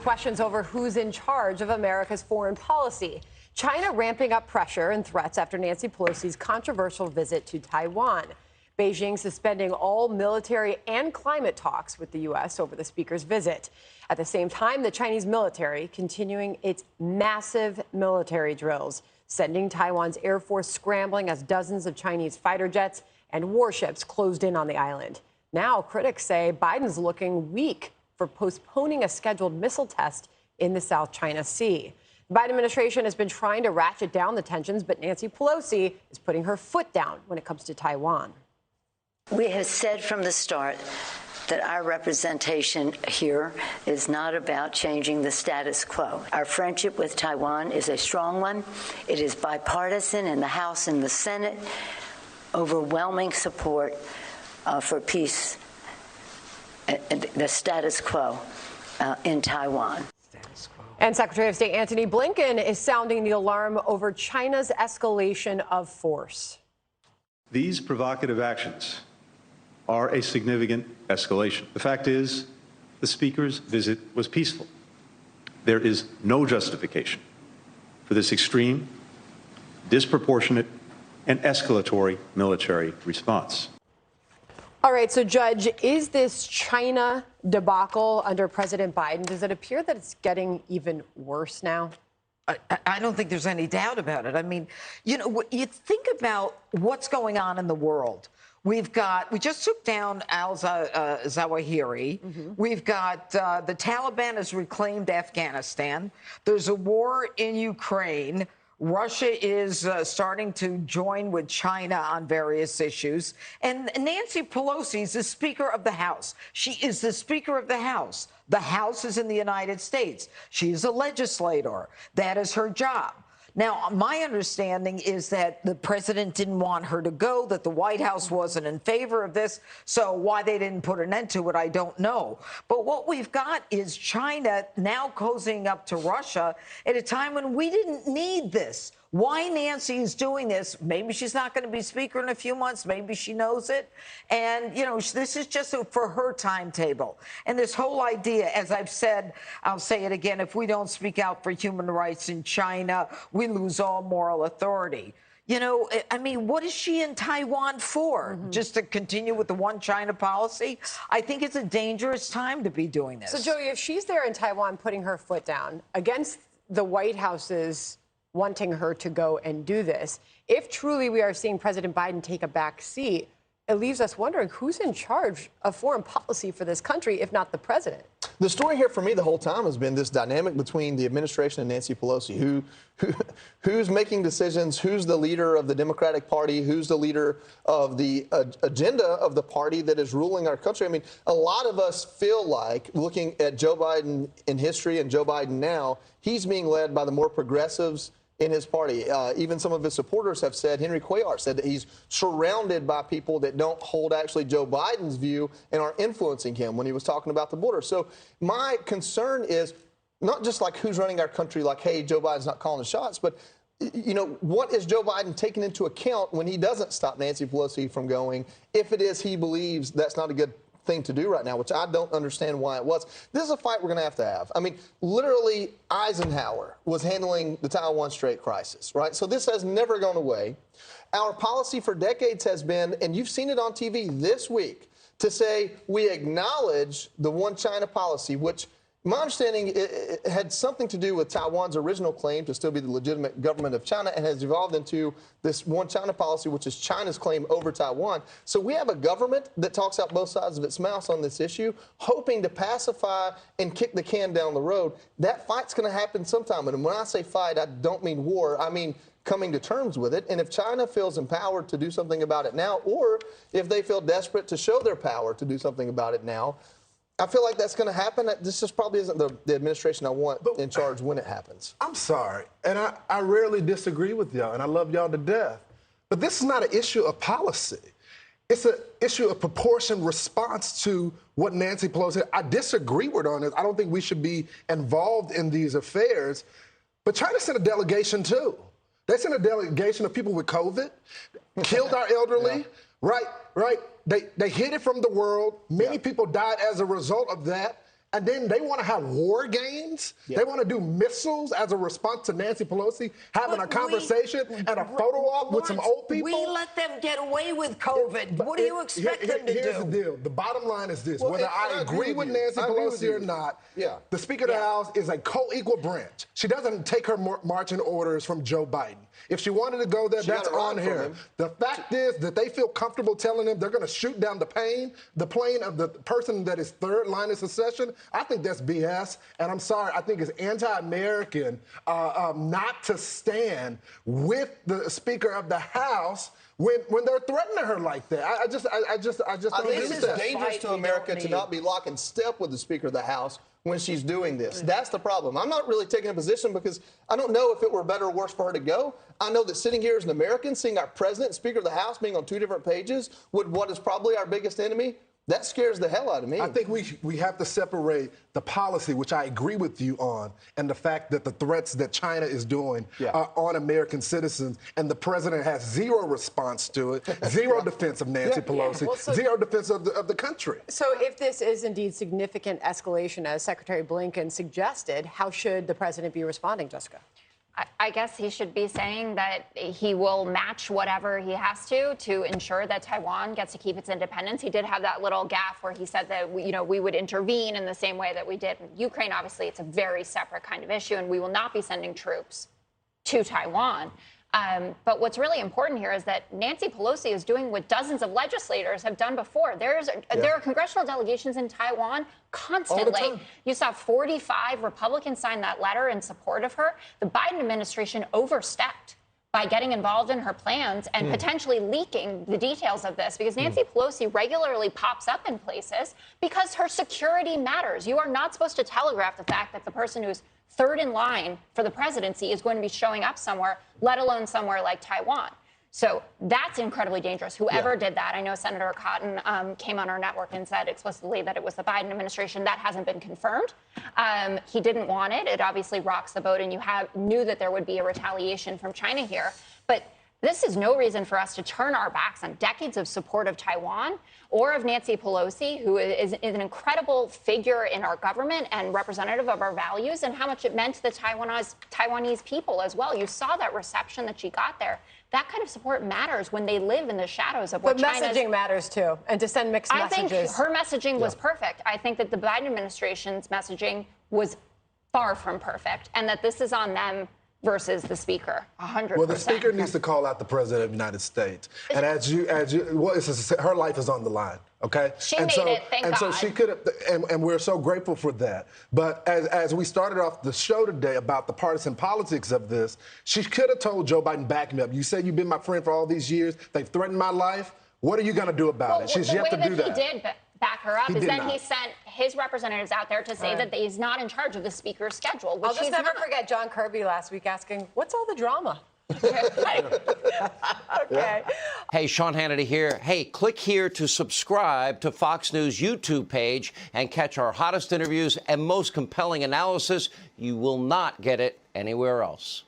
questions over who's in charge of America's foreign policy. China ramping up pressure and threats after Nancy Pelosi's controversial visit to Taiwan. Beijing suspending all military and climate talks with the U.S. over the speaker's visit. At the same time, the Chinese military continuing its massive military drills, sending Taiwan's Air Force scrambling as dozens of Chinese fighter jets and warships closed in on the island. Now, critics say Biden's looking weak for postponing a scheduled missile test in the South China Sea. The Biden administration has been trying to ratchet down the tensions, but Nancy Pelosi is putting her foot down when it comes to Taiwan. We have said from the start that our representation here is not about changing the status quo. Our friendship with Taiwan is a strong one. It is bipartisan in the House and the Senate. Overwhelming support for peace, the status quo in Taiwan. And Secretary of State Antony Blinken is sounding the alarm over China's escalation of force. These provocative actions are a significant escalation. The fact is, the speaker's visit was peaceful. There is no justification for this extreme, disproportionate, and escalatory military response. All right, so Judge, is this China debacle under President Biden, does it appear that it's getting even worse now? I don't think there's any doubt about it. I mean, you know, you think about what's going on in the world. We just took down al-Zawahiri. We've got the Taliban has reclaimed Afghanistan. There's a war in Ukraine. Russia is starting to join with China on various issues. And Nancy Pelosi is the Speaker of the House. She is the Speaker of the House. The House is in the United States. She's a legislator. That is her job. Now, my understanding is that the president didn't want her to go, that the White House wasn't in favor of this. So why they didn't put an end to it, I don't know. But what we've got is China now cozying up to Russia at a time when we didn't need this. Why Nancy is doing this, maybe she's not going to be speaker in a few months, maybe she knows it. And, you know, this is just for her timetable. And this whole idea, as I've said, I'll say it again, if we don't speak out for human rights in China, we lose all moral authority. You know, I mean, what is she in Taiwan for? Just to continue with the one China policy? I think it's a dangerous time to be doing this. So, Joey, if she's there in Taiwan putting her foot down against the White House's wanting her to go and do this, if truly we are seeing President Biden take a back seat, it leaves us wondering who's in charge of foreign policy for this country, if not the president. The story here for me the whole time has been this dynamic between the administration and Nancy Pelosi. Who's making decisions? Who's the leader of the Democratic Party? Who's the leader of the agenda of the party that is ruling our country? I mean, a lot of us feel like, looking at Joe Biden in history and Joe Biden now, he's being led by the more progressives in his party. Even some of his supporters have said, Henry Cuellar said that he's surrounded by people that don't hold actually Joe Biden's view and are influencing him when he was talking about the border. So my concern is not just like who's running our country, like, hey, Joe Biden's not calling the shots, but you know, what is Joe Biden taking into account when he doesn't stop Nancy Pelosi from going, if it is he believes that's not a good thing to do right now, which I don't understand why it was. This is a fight we're going to have. I mean, literally, Eisenhower was handling the Taiwan Strait crisis, right? So this has never gone away. Our policy for decades has been, and you've seen it on TV this week, to say we acknowledge the one China policy, which my understanding it had something to do with Taiwan's original claim to still be the legitimate government of China and has evolved into this one China policy, which is China's claim over Taiwan. So we have a government that talks out both sides of its mouth on this issue, hoping to pacify and kick the can down the road. That fight's going to happen sometime. And when I say fight, I don't mean war. I mean coming to terms with it. And if China feels empowered to do something about it now, or if they feel desperate to show their power to do something about it now, I feel like that's going to happen. This just probably isn't the administration I want in charge when it happens. I'm sorry, and I rarely disagree with y'all, and I love y'all to death. But this is not an issue of policy. It's an issue of proportion response to what Nancy Pelosi said. I disagree with her on this. I don't think we should be involved in these affairs. But China sent a delegation, too. They sent a delegation of people with COVID, killed our elderly, right? They hid it from the world. Many people died as a result of that. and then they want to have war games. Yeah. They want to do missiles as a response to Nancy Pelosi having a conversation and a photo op with some old people. We let them get away with COVID. What do you expect them to Here's do? the deal. The bottom line is this. Well, whether and I I agree agree with with you. Nancy I agree with Pelosi or you. not, Yeah. the Speaker of the House is a co-equal branch. She doesn't take her marching orders from Joe Biden. If she wanted to go there, She that's got it right on from her. him. The fact is that they feel comfortable telling them they're going to shoot down the plane of the person that is third line of succession. I think that's BS. And I'm sorry, I think it's anti-American not to stand with the Speaker of the House when they're threatening her like that. I just I don't think agree it's with that. dangerous to America to not be lock in step with the Speaker of the House when she's doing this. That's the problem. I'm not really taking a position because I don't know if it were better or worse for her to go. I know that sitting here as an American, seeing our president and Speaker of the House being on two different pages with what is probably our biggest enemy, that scares the hell out of me. I think we have to separate the policy, which I agree with you on, and the fact that the threats that China is doing on American citizens, and the president has zero response to it, zero defense of Nancy Pelosi, Well, so- zero defense of the country. So if this is indeed significant escalation, as Secretary Blinken suggested, how should the president be responding, Jessica? I guess he should be saying that he will match whatever he has to ensure that Taiwan gets to keep its independence. He did have that little gaffe where he said that we would intervene in the same way that we did in Ukraine. Obviously, it's a very separate kind of issue, and we will not be sending troops to Taiwan. But what's really important here is that Nancy Pelosi is doing what dozens of legislators have done before. There are congressional delegations in Taiwan constantly. You saw 45 Republicans sign that letter in support of her. The Biden administration overstepped by getting involved in her plans and potentially leaking the details of this, because Nancy Pelosi regularly pops up in places because her security matters. You are not supposed to telegraph the fact that the person who's third in line for the presidency is going to be showing up somewhere, let alone somewhere like Taiwan. So that's incredibly dangerous. Whoever did that, I know Senator Cotton came on our network and said explicitly that it was the Biden administration. That hasn't been confirmed. He didn't want it. It obviously rocks the boat, and you knew that there would be a retaliation from China here. But this is no reason for us to turn our backs on decades of support of Taiwan or of Nancy Pelosi, who is an incredible figure in our government and representative of our values, and how much it meant to the Taiwanese people as well. You saw that reception that she got there. That kind of support matters when they live in the shadows of what But messaging matters too, and to send mixed messages. I think her messaging was perfect. I think that the Biden administration's messaging was far from perfect, and that this is on them versus the Speaker, 100%. Well, the Speaker needs to call out the President of the United States. And her life is on the line, okay? She made it, thank God. So she could have, and we're so grateful for that. But as we started off the show today about the partisan politics of this, she could have told Joe Biden, back me up. You said you've been my friend for all these years. They've threatened my life. What are you going to do about it? She's yet to do that. The way that he did back her up is then not. he sent his representatives out there to say that he's not in charge of the Speaker's schedule, which I'll just never forget John Kirby last week asking, what's all the drama? Okay. Hey, Sean Hannity here. Hey, click here to subscribe to Fox News YouTube page and catch our hottest interviews and most compelling analysis. You will not get it anywhere else.